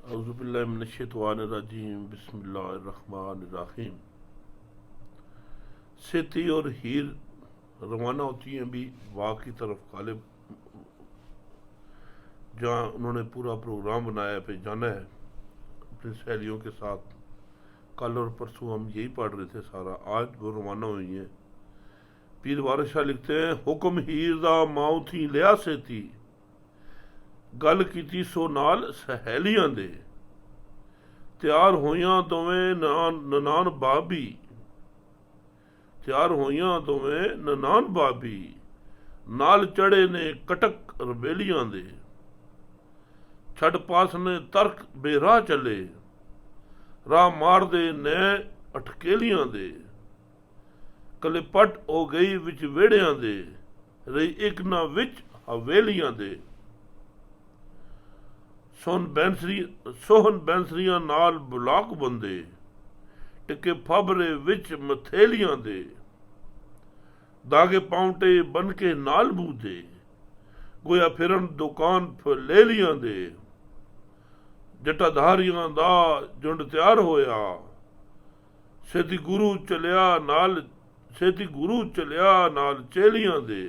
اعوذ باللہ من الشیطان الرجیم بسم اللہ الرحمن الرحیم۔ سیتی اور ہیر روانہ ہوتی ہیں بھی واہ کی طرف غالب، جہاں انہوں نے پورا پروگرام بنایا پہ جانا ہے اپنی سہیلیوں کے ساتھ۔ کل اور پرسوں ہم یہی پڑھ رہے تھے سارا، آج وہ روانہ ہوئی ہیں۔ پیر وارث شاہ لکھتے ہیں، حکم ہیر دا ماؤ تھی لیا سیتی، گل کیتی سو نال سہیلیاں دے، تیار ہویاں دوویں ننان بابی، تیار ہویاں دوویں ننان بابی، نال چڑھے نے کٹک ربیلیاں دے، چھڈ پاس نے ترک بے راہ چلے، راہ مار دے نئے اٹکیلیاں دے، کلے پٹ ہو گئی وچ ویڑیاں دے، رہی ایک نہ وچ حویلیاں دے، سوہن بینسریاں نال بلاک بندے، ٹکے پھبرے وچ متھیلیاں دے، داغے پاؤنٹے بن کے نال بودے، گویا پھرن دکان پھلیلیاں دے، جٹا دھاریاں دا جنڈ تیار ہویا، سیتی گرو چلیا نال چیلیاں دے،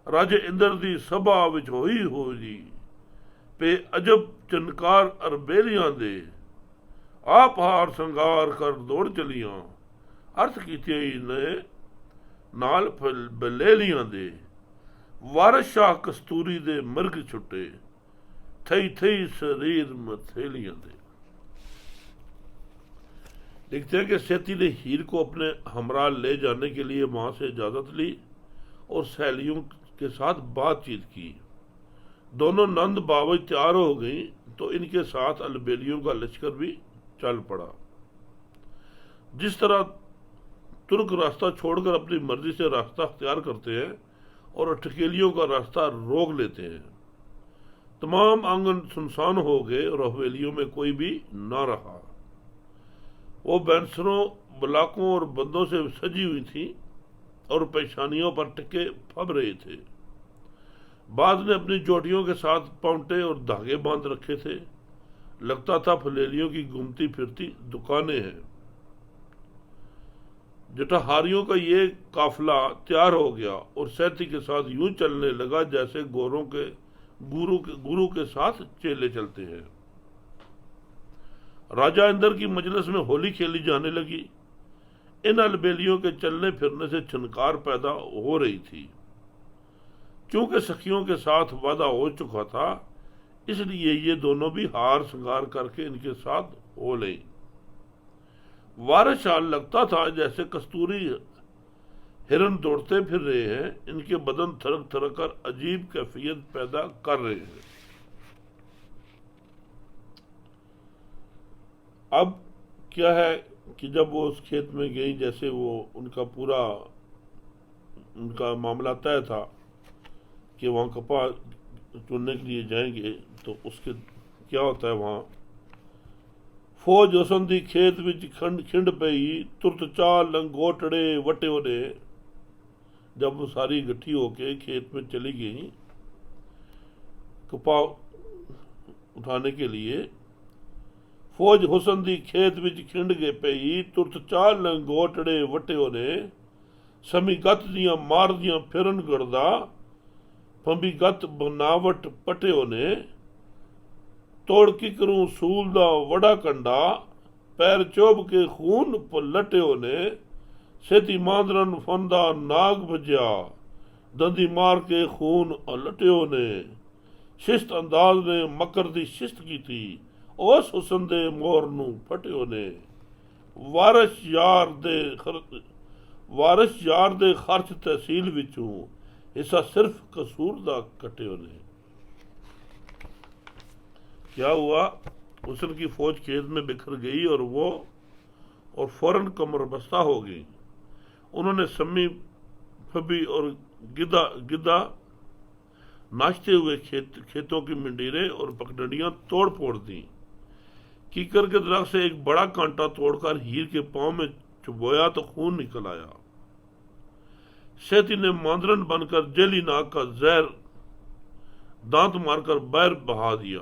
راجے اندر دی سبھا وچ ہوئی پہ عجب چنکار اربیلیاں دے، آپ ہار سنگار کر دوڑ چلیاں، ارتھ کیتیاں نے نال بلیلیاں دے، وارث شاہ کستوری دے مرگ چھٹے، تھئی سریر متھیلیاں دے۔ لکھتے ہیں کہ سیتی نے ہیر کو اپنے ہمراہ لے جانے کے لیے وہاں سے اجازت لی اور سہیلیوں کے ساتھ بات چیت کی۔ دونوں نند باوج تیار ہو گئیں تو ان کے ساتھ البیلیوں کا لشکر بھی چل پڑا۔ جس طرح ترک راستہ چھوڑ کر اپنی مرضی سے راستہ اختیار کرتے ہیں اور اٹکیلیوں کا راستہ روک لیتے ہیں، تمام آنگن سنسان ہو گئے اور حویلیوں میں کوئی بھی نہ رہا۔ وہ بینسروں، بلاکوں اور بندوں سے سجی ہوئی تھیں اور پیشانیوں پر ٹکے پھب رہے تھے۔ بعض نے اپنی چوٹیوں کے ساتھ پاؤنٹے اور دھاگے باندھ رکھے تھے، لگتا تھا پھلیلیوں کی گھومتی پھرتی دکانیں ہیں۔ جٹہاریوں کا یہ قافلہ تیار ہو گیا اور سیتی کے ساتھ یوں چلنے لگا جیسے گورو کے ساتھ چیلے چلتے ہیں۔ راجہ اندر کی مجلس میں ہولی کھیلی جانے لگی۔ ان البیلیوں کے چلنے پھرنے سے چھنکار پیدا ہو رہی تھی۔ چونکہ سخیوں کے ساتھ وعدہ ہو چکا تھا، اس لیے یہ دونوں بھی ہار سنگار کر کے ان کے ساتھ ہو لیں۔ وارث شاہ لگتا تھا جیسے کستوری ہرن دوڑتے پھر رہے ہیں، ان کے بدن تھرک تھرک کر عجیب کیفیت پیدا کر رہے ہیں۔ اب کیا ہے کہ جب وہ اس کھیت میں گئی، جیسے وہ ان کا معاملہ طے تھا کہ وہاں کپا چننے کے لیے جائیں گے، تو اس کے کیا ہوتا ہے وہاں، فوج حسن دی کھیت وچ کھنڈ پئی، ترت چال لنگوٹڑے وٹے نے۔ جب وہ ساری گٹھی ہو کے کھیت میں چلی گئی کپا اٹھانے کے لیے، فوج حسن دی کھیت وچ کھنڈ گے پئی، ترت چال لنگوٹڑے وٹے نے، سمی گت دیاں مار دیاں پھرن گڑدا، پھمبی گت بناوٹ پٹے نے، توڑ ککروں سول دا وڑا کنڈا، پیر چوب کے خون پلٹے نے، سیتی ماندرن فندا ناگ بجیا، دندی مار کے خون لٹے نے، شست انداز نے مکر دی شست کی تھی، اس حسن دے مور نو پھٹے نے، وارث یار دے خرچ تحصیل وچوں، حصہ صرف قصور دا کٹے نے۔ کیا ہوا، حسن کی فوج کھیت میں بکھر گئی اور فوراً کمر بستہ ہو گئی۔ انہوں نے سمی پھبی اور گدھا ناچتے ہوئے کھیتوں کی منڈیریں اور پگڈنڈیاں توڑ پھوڑ دیں۔ کیکر کے درخت سے ایک بڑا کانٹا توڑ کر ہیر کے پاؤں میں چبویا تو خون نکل آیا۔ سیتی نے ماندرن بن کر جیلی ناگ کا زہر دانت مار کر باہر بہا دیا۔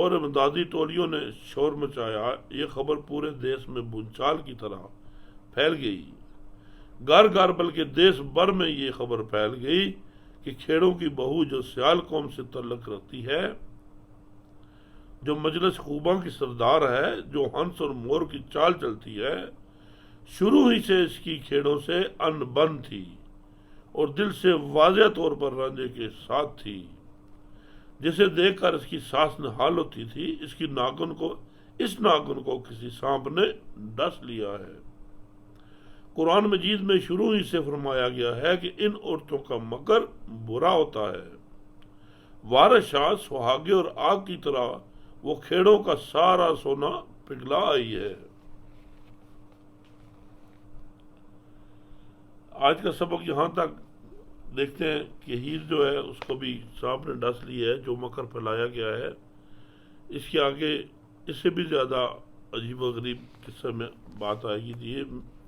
اور امدادی ٹولیوں نے شور مچایا، یہ خبر پورے دیش میں بھونچال کی طرح پھیل گئی۔ گھر گھر بلکہ دیش بھر میں یہ خبر پھیل گئی کہ کھیڑوں کی بہو جو سیال قوم سے تعلق رکھتی ہے، جو مجلس خوباں کی سردار ہے، جو ہنس اور مور کی چال چلتی ہے، شروع ہی سے اس کی کھیڑوں سے ان بن تھی اور دل سے واضح طور پر رانجھے کے ساتھ تھی، جسے دیکھ کر اس کی سانس نہال ہوتی تھی۔ اس ناخن کو کسی سانپ نے ڈس لیا ہے۔ قرآن مجید میں شروع ہی سے فرمایا گیا ہے کہ ان عورتوں کا مکر برا ہوتا ہے۔ وارث شاہ سہاگے اور آگ کی طرح وہ کھیڑوں کا سارا سونا پگھلا آئی ہے۔ آج کا سبق یہاں تک دیکھتے ہیں کہ ہیر جو ہے اس کو بھی سانپ نے ڈس لی ہے، جو مکر پھیلایا گیا ہے۔ اس کے آگے اس سے بھی زیادہ عجیب و غریب قصے میں بات آئے گی۔ یہ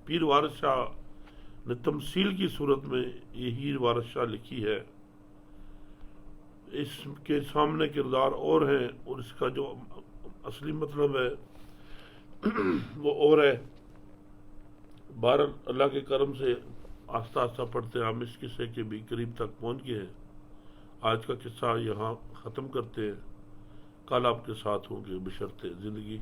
پیر وارث شاہ نے تمثیل کی صورت میں یہ ہیر وارث شاہ لکھی ہے۔ اس کے سامنے کردار اور ہیں اور اس کا جو اصلی مطلب ہے وہ اور ہے۔ بہرحال اللہ کے کرم سے آہستہ آہستہ پڑھتے ہیں، ہم اس قصے کے بھی قریب تک پہنچ گئے ہیں۔ آج کا قصہ یہاں ختم کرتے ہیں، کل آپ کے ساتھ ہوں گے بشرطِ زندگی۔